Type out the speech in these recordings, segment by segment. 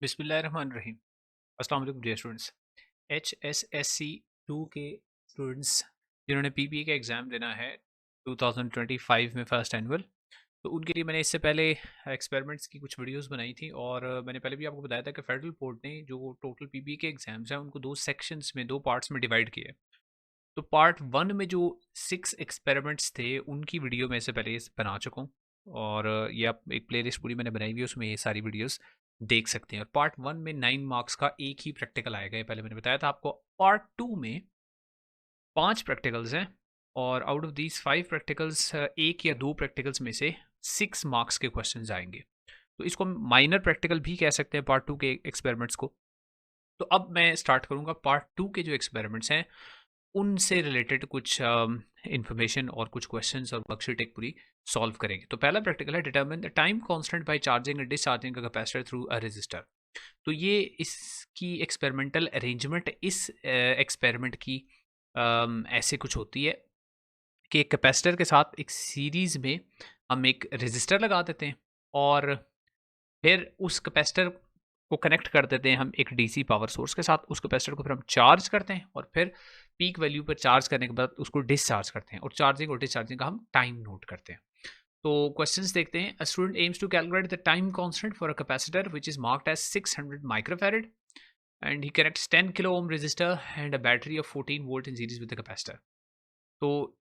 बिस्मिल्लाहिर्रहमानिर्रहीम। अस्सलाम वालेकुम डियर स्टूडेंट्स। HSSC 2 के स्टूडेंट्स जिन्होंने PPA का एग्ज़ाम देना है 2025 में फ़र्स्ट एनुअल, तो उनके लिए मैंने इससे पहले एक्सपेरिमेंट्स की कुछ वीडियोस बनाई थी और मैंने पहले भी आपको बताया था कि फेडरल बोर्ड ने जो टोटल PPA के एग्ज़ाम्स हैं उनको दो सेक्शंस में, दो पार्ट्स में डिवाइड किया है। तो पार्ट 1 में जो 6 एक्सपेरिमेंट्स थे उनकी वीडियो मैं इससे पहले बना चुका हूँ और ये आप एक प्लेलिस्ट पूरी मैंने बनाई हुई है, उसमें ये सारी वीडियोस देख सकते हैं। और पार्ट 1 में 9 मार्क्स का एक ही प्रैक्टिकल आएगा, ये पहले मैंने बताया था आपको। पार्ट 2 में 5 प्रैक्टिकल्स हैं और आउट ऑफ दीज 5 प्रैक्टिकल्स एक या दो प्रैक्टिकल्स में से 6 मार्क्स के क्वेश्चंस आएंगे। तो इसको हम माइनर प्रैक्टिकल भी कह सकते हैं पार्ट 2 के एक्सपेरिमेंट्स को। तो अब मैं स्टार्ट करूंगा पार्ट 2 के जो एक्सपेरिमेंट्स हैं उनसे रिलेटेड कुछ इन्फॉर्मेशन और कुछ क्वेश्चंस और वर्कशीट एक पूरी सॉल्व करेंगे। तो पहला प्रैक्टिकल है determine the time constant by charging and discharging a capacitor through a resistor. तो ये इसकी एक्सपेरिमेंटल अरेंजमेंट इस एक्सपेरिमेंट की ऐसे कुछ होती है कि एक कैपेसिटर के साथ एक सीरीज में हम एक रेजिस्टर लगा देते हैं और फिर उस कैपेसिटर को कनेक्ट कर देते हैं हम एक डीसी पावर सोर्स के साथ। उस कैपेसिटर को फिर हम चार्ज करते हैं और फिर पीक वैल्यू पर चार्ज करने के बाद उसको डिस्चार्ज करते हैं और चार्जिंग और डिस्चार्जिंग का हम टाइम नोट करते हैं। तो क्वेश्चंस देखते हैं। A student aims to calculate the time constant for a capacitor which is marked as 600 microfarad and he connects 10 kilo ohm resistor and a battery of 14 volt in series with the capacitor. तो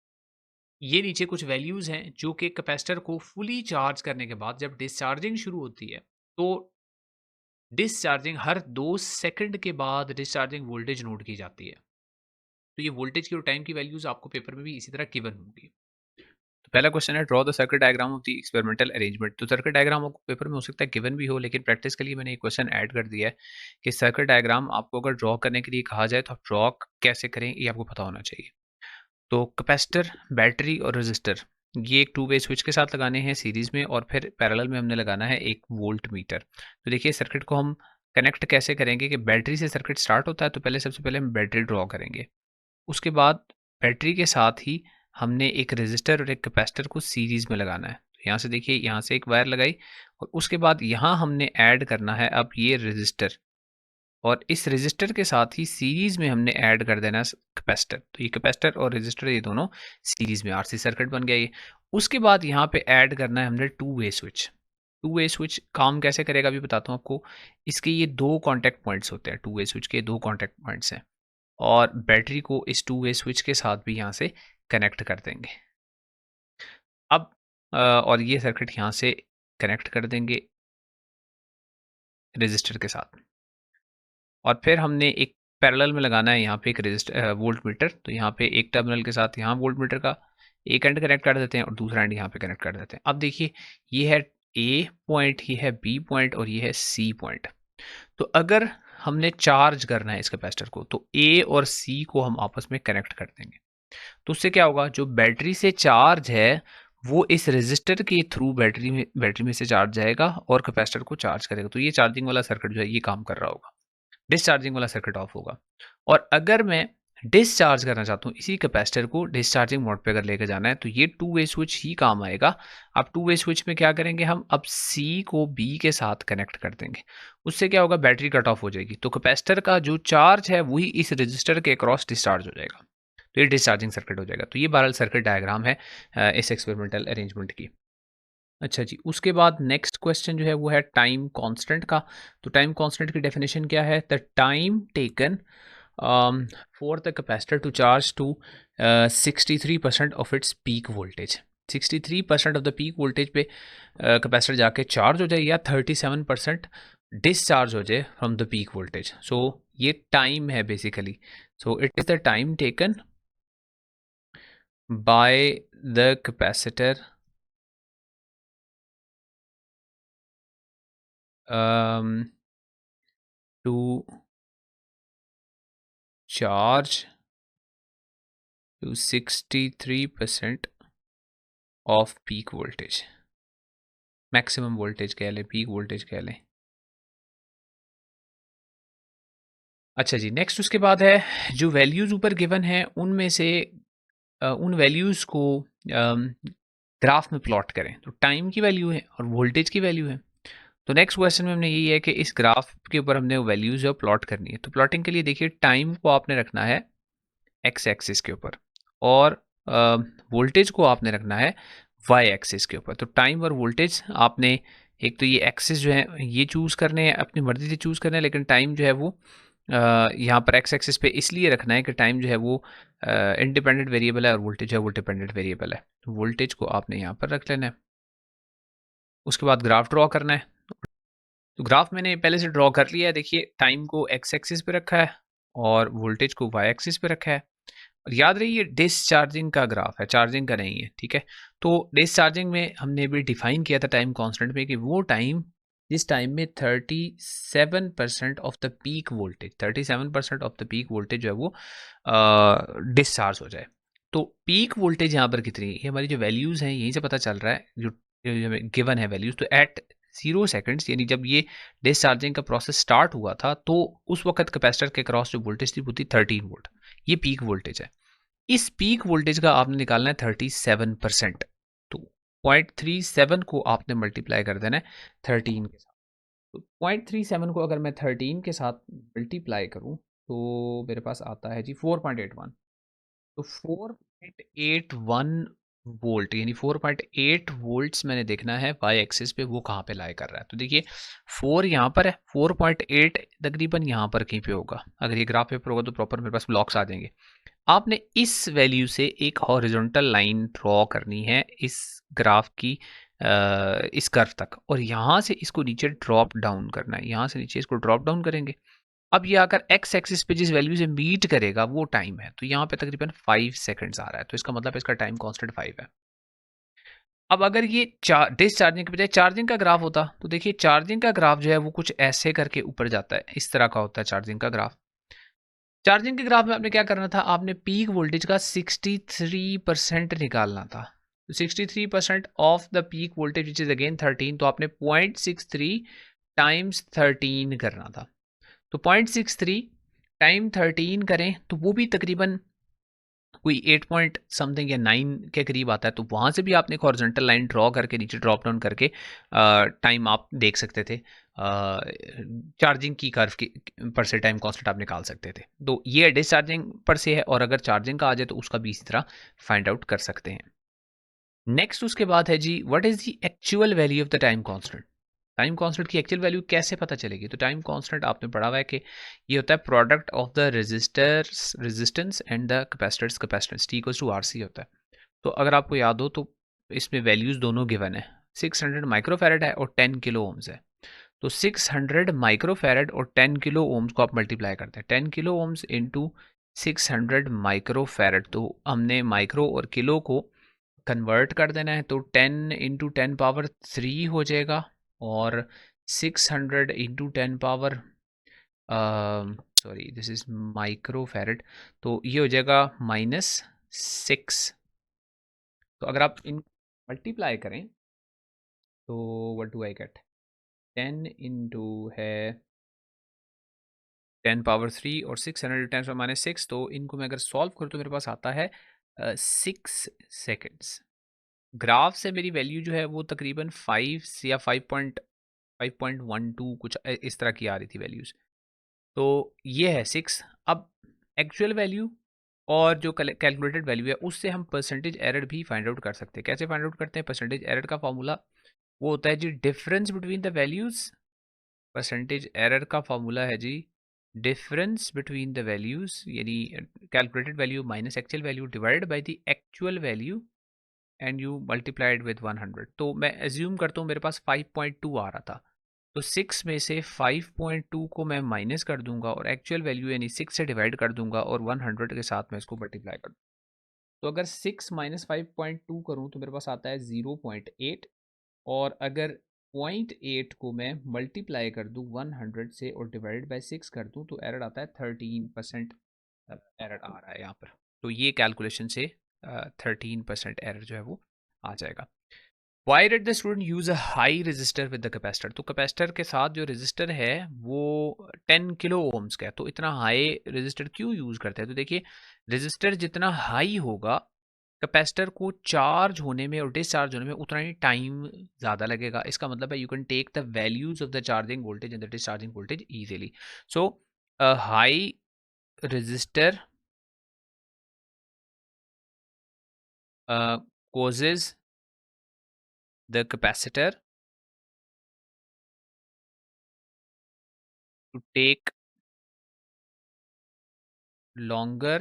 ये नीचे कुछ values हैं जो कि capacitor को fully charge करने के बाद जब डिस्चार्जिंग शुरू होती है तो डिस्चार्जिंग हर 2 सेकंड के बाद डिस्चार्जिंग वोल्टेज नोट की जाती है। तो ये वोल्टेज की और टाइम की वैल्यूज़ आपको पेपर में भी इसी तरह गिवन होंगी। तो पहला क्वेश्चन है draw the circuit diagram of the experimental arrangement. तो सर्किट डायग्राम आपको पेपर में हो सकता है गिवन भी हो, लेकिन प्रैक्टिस के लिए मैंने एक क्वेश्चन ऐड कर दिया है कि सर्किट डायग्राम आपको अगर ड्रॉ करने के लिए कहा जाए तो आप ड्रॉ कैसे करें ये आपको पता होना चाहिए। तो कैपेसिटर, बैटरी और रजिस्टर ये एक टू वे स्विच के साथ लगाने हैं सीरीज में और फिर पैरेलल में हमने लगाना है एक वोल्ट मीटर। तो देखिए सर्किट को हम कनेक्ट कैसे करेंगे कि बैटरी से सर्किट स्टार्ट होता है तो पहले सबसे पहले हम बैटरी ड्रॉ करेंगे। उसके बाद बैटरी के साथ ही हमने एक रजिस्टर और एक कैपेसिटर को सीरीज में लगाना है। तो यहाँ से देखिए, यहाँ से एक वायर लगाई और उसके बाद यहाँ हमने ऐड करना है अब ये रजिस्टर और इस रजिस्टर के साथ ही सीरीज में हमने ऐड कर देना कैपेसिटर। तो ये कैपेसिटर और रजिस्टर ये दोनों सीरीज में आरसी सर्किट बन गया ये। उसके बाद यहाँ पे ऐड करना है हमने two way switch. Two way switch काम कैसे करेगा अभी बताता हूँ आपको। इसके ये दो कॉन्टैक्ट पॉइंट्स होते हैं, टू वे स्विच के दो कॉन्टैक्ट पॉइंट्स हैं और बैटरी को इस टू वे स्विच के साथ भी यहाँ से कनेक्ट कर देंगे। अब और ये सर्किट यहाँ से कनेक्ट कर देंगे रजिस्टर के साथ और फिर हमने एक पैरेलल में लगाना है यहाँ पे एक रजिस्टर वोल्ट मीटर। तो यहाँ पे एक टर्मिनल के साथ यहाँ वोल्ट मीटर का एक एंड कनेक्ट कर देते हैं और दूसरा एंड यहाँ पे कनेक्ट कर देते हैं। अब देखिए ये है ए पॉइंट, ये है बी पॉइंट और ये है सी पॉइंट। तो अगर हमने चार्ज करना है इस कैपेसिटर को तो ए और सी को हम आपस में कनेक्ट कर देंगे। तो उससे क्या होगा, जो बैटरी से चार्ज है वो इस रेजिस्टर के थ्रू बैटरी में से चार्ज जाएगा और कैपेसिटर को चार्ज करेगा। तो ये चार्जिंग वाला सर्किट जो है ये काम कर रहा होगा, डिस्चार्जिंग वाला सर्किट ऑफ होगा। और अगर मैं डिस्चार्ज करना चाहता हूँ इसी कैपेसिटर को डिस्चार्जिंग मोड पे अगर लेकर जाना है तो ये टू वे स्विच ही काम आएगा। अब टू वे स्विच में क्या करेंगे हम, अब सी को बी के साथ कनेक्ट कर देंगे। उससे क्या होगा, बैटरी कट ऑफ हो जाएगी तो कैपेसिटर का जो चार्ज है वही इस रजिस्टर के अक्रॉस डिस्चार्ज हो जाएगा। तो ये डिस्चार्जिंग सर्किट हो जाएगा। तो ये बहरहाल सर्किट डायग्राम है इस एक्सपेरिमेंटल अरेंजमेंट की। अच्छा जी, उसके बाद नेक्स्ट क्वेश्चन जो है वो है टाइम कांस्टेंट का। तो टाइम कांस्टेंट की डेफिनेशन क्या है, the time taken for the capacitor to charge to 63% of its peak voltage. 63% of the peak voltage पे कैपेसिटर जाके चार्ज हो जाए या 37% डिस्चार्ज हो जाए from the peak voltage. So ये टाइम है basically. So it is the time taken by the capacitor to charge to 63% of peak voltage, maximum voltage कह लें, पीक वोल्टेज कह लें। अच्छा जी, नेक्स्ट उसके बाद है जो वैल्यूज़ ऊपर गिवन है उनमें से उन वैल्यूज़ को ग्राफ में प्लॉट करें। तो टाइम की वैल्यू है और वोल्टेज की वैल्यू है। तो नेक्स्ट क्वेश्चन में हमने यही है कि इस ग्राफ के ऊपर हमने वैल्यूज जो प्लॉट करनी है। तो प्लॉटिंग के लिए देखिए टाइम को आपने रखना है एक्स एक्सिस के ऊपर और वोल्टेज को आपने रखना है वाई एक्सिस के ऊपर। तो टाइम और वोल्टेज आपने एक तो ये एक्सिस जो है ये चूज़ करने हैं, अपनी मर्जी से चूज़ करना है, लेकिन टाइम जो है वो यहाँ पर एक्स एक्सिस पे इसलिए रखना है कि टाइम जो है वो इंडिपेंडेंट वेरिएबल है और वोल्टेज है वो डिपेंडेंट वेरिएबल है। तो वोल्टेज को आपने यहाँ पर रख लेना है। उसके बाद ग्राफ ड्रॉ करना है। तो ग्राफ मैंने पहले से ड्रॉ कर लिया है। देखिए टाइम को एक्स एक्सिस पे रखा है और वोल्टेज को वाई एक्सिस पे रखा है। और याद रही ये डिसचार्जिंग का ग्राफ है, चार्जिंग का नहीं है, ठीक है। तो डिसचार्जिंग में हमने भी डिफाइन किया था टाइम कांस्टेंट में कि वो टाइम जिस टाइम में 37% of the peak voltage 37% of the peak voltage जो है वो डिस्चार्ज हो जाए। तो पीक वोल्टेज यहाँ पर कितनी है, ये हमारी जो वैल्यूज़ हैं यहीं से पता चल रहा है, जो गिवन है वैल्यूज़। तो एट 0 सेकेंड्स यानी जब ये डिसचार्जिंग का प्रोसेस स्टार्ट हुआ था तो उस वक्त कैपेसिटर के क्रॉस जो वोल्टेज थी वो थी 13 वोल्ट। ये पीक वोल्टेज है। इस पीक वोल्टेज का आपने निकालना है 37%। तो 0.37 को आपने मल्टीप्लाई कर देना है 13 के साथ। तो 0.37 को अगर मैं 13 के साथ मल्टीप्लाई करूं तो मेरे पास आता है जी 4.81। तो 4.81 वोल्ट यानी 4.8 वोल्ट्स मैंने देखना है वाई एक्सिस पे वो कहाँ पे लाई कर रहा है। तो देखिए 4 यहाँ पर है, 4.8 तकरीबन यहाँ पर कहीं पे होगा। अगर ये ग्राफ पेपर होगा तो प्रॉपर मेरे पास ब्लॉक्स आ जाएंगे। आपने इस वैल्यू से एक हॉरिजॉन्टल लाइन ड्रॉ करनी है इस ग्राफ की इस कर्व तक, और यहाँ से इसको नीचे ड्रॉप डाउन करना है। यहाँ से नीचे इसको ड्रॉप डाउन करेंगे। अब ये अगर एक्स एक्सिस पे जिस वैल्यू से मीट करेगा वो टाइम है, तो यहाँ पे तकरीबन 5 सेकंड्स आ रहा है। तो इसका मतलब इसका टाइम कांस्टेंट 5 है। अब अगर ये डिसचार्जिंग के बजाय चार्जिंग का ग्राफ होता तो देखिए चार्जिंग का ग्राफ जो है वो कुछ ऐसे करके ऊपर जाता है, इस तरह का होता है चार्जिंग का ग्राफ। चार्जिंग के ग्राफ में आपने क्या करना था, आपने पीक वोल्टेज का 63% निकालना था। तो 63% of the peak voltage which is again 13, तो आपने 0.63 टाइम्स 13 करना था। तो 0.63 टाइम 13 करें तो वो भी तकरीबन कोई 8 पॉइंट समथिंग या 9 के करीब आता है। तो वहाँ से भी आपने एक हॉरिजॉन्टल लाइन ड्रॉ करके नीचे ड्रॉप डाउन करके टाइम आप देख सकते थे, चार्जिंग की कर्व की पर से टाइम कांस्टेंट आप निकाल सकते थे। तो ये डिसचार्जिंग पर से है, और अगर चार्जिंग का आ जाए तो उसका भी इसी तरह फाइंड आउट कर सकते हैं। नेक्स्ट उसके बाद है जी what is the actual value of the time constant. Time constant की एक्चुअल वैल्यू कैसे पता चलेगी। तो टाइम कांस्टेंट आपने पढ़ा हुआ है कि ये होता है product of the resistance and the capacitor's capacitance, T equals to R C होता है। तो अगर आपको याद हो तो इसमें वैल्यूज दोनों गिवन है, 600 माइक्रोफैरड है और 10 किलो ओम्स है। तो 600 माइक्रोफैरड और 10 किलो ओम्स को आप मल्टीप्लाई करते हैं, 10 किलो ओम्स इंटू 600 माइक्रोफैरड। तो हमने माइक्रो और किलो को कन्वर्ट कर देना है, तो 10 इंटू 10 पावर 3 हो जाएगा, और 600 into 10 power sorry this is micro farad, तो ये हो जाएगा -6। तो अगर आप इन मल्टीप्लाई करें तो what do I get, 10 into है 10 पावर 3 और 610 -6, तो इनको मैं अगर सॉल्व करूँ तो मेरे पास आता है 6 सेकेंड्स। ग्राफ से मेरी वैल्यू जो है वो तकरीबन 5 या 5.12 कुछ इस तरह की आ रही थी वैल्यूज़। तो ये है 6। अब एक्चुअल वैल्यू और जो कैलकुलेटेड वैल्यू है उससे हम परसेंटेज एरर भी फाइंड आउट कर सकते हैं। कैसे फाइंड आउट करते हैं, परसेंटेज एरर का फॉर्मूला वो होता है जी difference between the values. Percentage error का फॉर्मूला है जी डिफरेंस बिटवीन द वैल्यूज़, यानी calculated value minus actual value divided by the actual value and you multiplied with 100। तो मैं एज्यूम करता हूँ मेरे पास 5.2 आ रहा था, तो 6 में से 5.2 को मैं माइनस कर दूंगा और एक्चुअल वैल्यू यानी 6 से डिवाइड कर दूंगा और 100 के साथ मैं इसको मल्टीप्लाई कर दूँ। तो अगर 6 माइनस 5.2 करूँ तो मेरे पास आता है 0.8, और अगर 0.8 को मैं मल्टीप्लाई कर दूँ 100 से और डिवाइड बाई 6 कर दूँ तो एरर आता है 13% एरर आ रहा है यहाँ पर। तो ये कैलकुलेशन से 13% एरर जो है वो आ जाएगा। Why did the student use a high register with the capacitor. तो कैपेसिटर के साथ जो रजिस्टर है वो 10 किलो ओम्स का है, तो इतना हाई रजिस्टर क्यों यूज करते हैं। तो देखिए रजिस्टर जितना हाई होगा कैपेसिटर को चार्ज होने में और डिस्चार्ज होने में उतना ही टाइम ज़्यादा लगेगा। इसका मतलब है you can take the values of the charging voltage and the discharging voltage easily. So high resistor causes the capacitor to take longer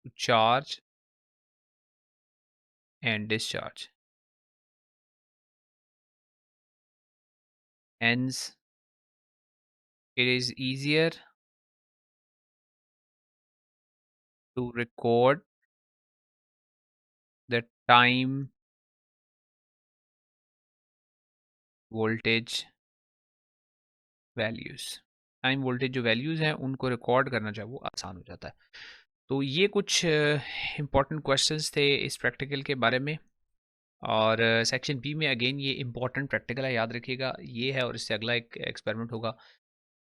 to charge and discharge. Hence, it is easier to record the time voltage values. Time voltage जो values हैं उनको record करना जो है वो आसान हो जाता है। तो ये कुछ इम्पॉर्टेंट क्वेश्चंस थे इस प्रैक्टिकल के बारे में। और सेक्शन बी में अगेन ये इम्पॉर्टेंट प्रैक्टिकल है, याद रखिएगा ये है, और इससे अगला एक एक्सपेरिमेंट होगा।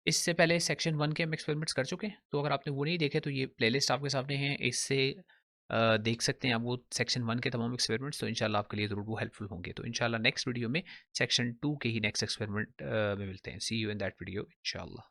इससे पहले सेक्शन 1 के हम एक्सपेरिमेंट्स कर चुके हैं, तो अगर आपने वो नहीं देखे तो ये प्लेलिस्ट आपके सामने है, इससे देख सकते हैं आप वो सेक्शन 1 के तमाम एक्सपेरिमेंट्स। तो इंशाल्लाह आपके लिए ज़रूर वो हेल्पफुल होंगे। तो इंशाल्लाह नेक्स्ट वीडियो में सेक्शन 2 के ही नेक्स्ट एक्सपेरिमेंट में मिलते हैं। सी यू इन दैट वीडियो इंशाल्लाह।